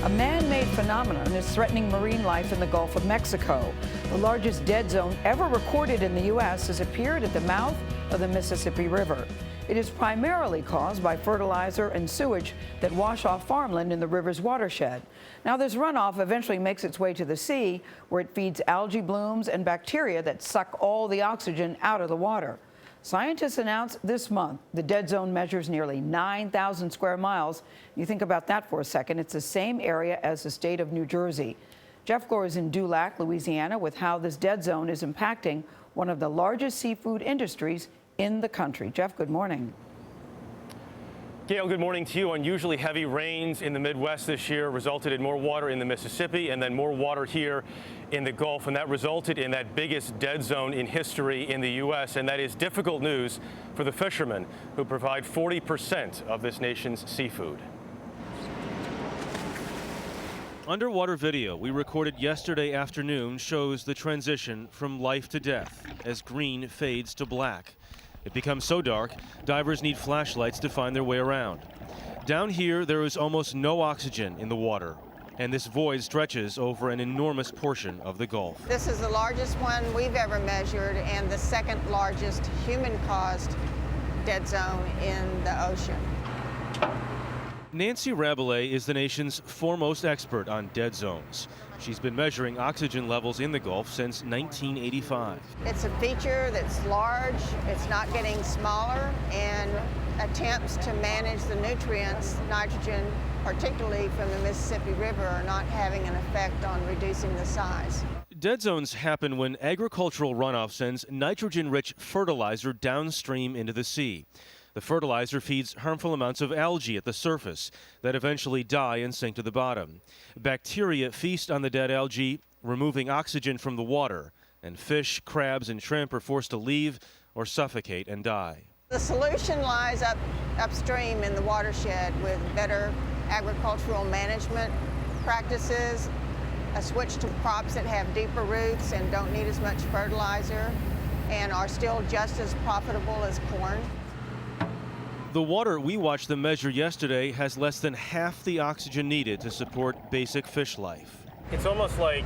A man-made phenomenon is threatening marine life in the Gulf of Mexico. The largest dead zone ever recorded in the U.S. has appeared at the mouth of the Mississippi River. It is primarily caused by fertilizer and sewage that wash off farmland in the river's watershed. Now, this runoff eventually makes its way to the sea, where it feeds algae blooms and bacteria that suck all the oxygen out of the water. Scientists announced this month the dead zone measures nearly 9,000 square miles. You think about that for a second. It's the same area as the state of New Jersey. Jeff Glor is in Dulac, Louisiana, with how this dead zone is impacting one of the largest seafood industries in the country. Jeff, good morning. Gayle, good morning to you. Unusually heavy rains in the Midwest this year resulted in more water in the Mississippi and then more water here in the Gulf, and that resulted in that biggest dead zone in history in the U.S., and that is difficult news for the fishermen who provide 40% of this nation's seafood. Underwater video we recorded yesterday afternoon shows the transition from life to death as green fades to black. It becomes so dark, divers need flashlights to find their way around. Down here, there is almost no oxygen in the water, and this void stretches over an enormous portion of the Gulf. This is the largest one we've ever measured and the second largest human-caused dead zone in the ocean. Nancy Rabelais is the nation's foremost expert on dead zones. She's been measuring oxygen levels in the Gulf since 1985. It's a feature that's large, it's not getting smaller, and attempts to manage the nutrients, nitrogen, particularly from the Mississippi River, are not having an effect on reducing the size. Dead zones happen when agricultural runoff sends nitrogen-rich fertilizer downstream into the sea. The fertilizer feeds harmful amounts of algae at the surface that eventually die and sink to the bottom. Bacteria feast on the dead algae, removing oxygen from the water, and fish, crabs, and shrimp are forced to leave or suffocate and die. The solution lies upstream in the watershed with better agricultural management practices, a switch to crops that have deeper roots and don't need as much fertilizer and are still just as profitable as corn. The water we watched them measure yesterday has less than half the oxygen needed to support basic fish life. It's almost like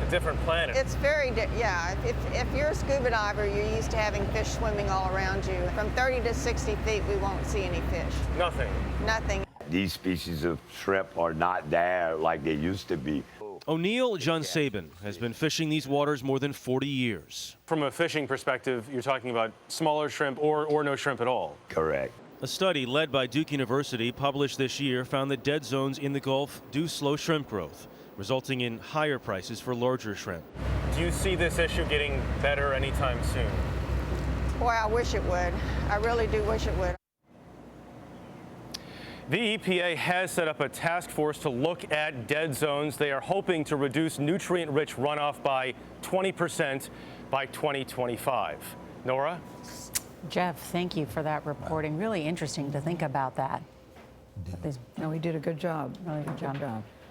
a different planet. It's yeah. If you're a scuba diver, you're used to having fish swimming all around you. From 30 to 60 feet, we won't see any fish. Nothing. Nothing. These species of shrimp are not there like they used to be. O'Neill John Sabin has been fishing these waters more than 40 years. From a fishing perspective, you're talking about smaller shrimp or no shrimp at all. Correct. A study led by Duke University published this year found that dead zones in the Gulf do slow shrimp growth, resulting in higher prices for larger shrimp. Do you see this issue getting better anytime soon? Boy, I wish it would. I really do wish it would. The EPA has set up a task force to look at dead zones. They are hoping to reduce nutrient-rich runoff by 20% by 2025. Norah? Jeff, thank you for that reporting. Really interesting to think about that. No, he did a good job. Really good job.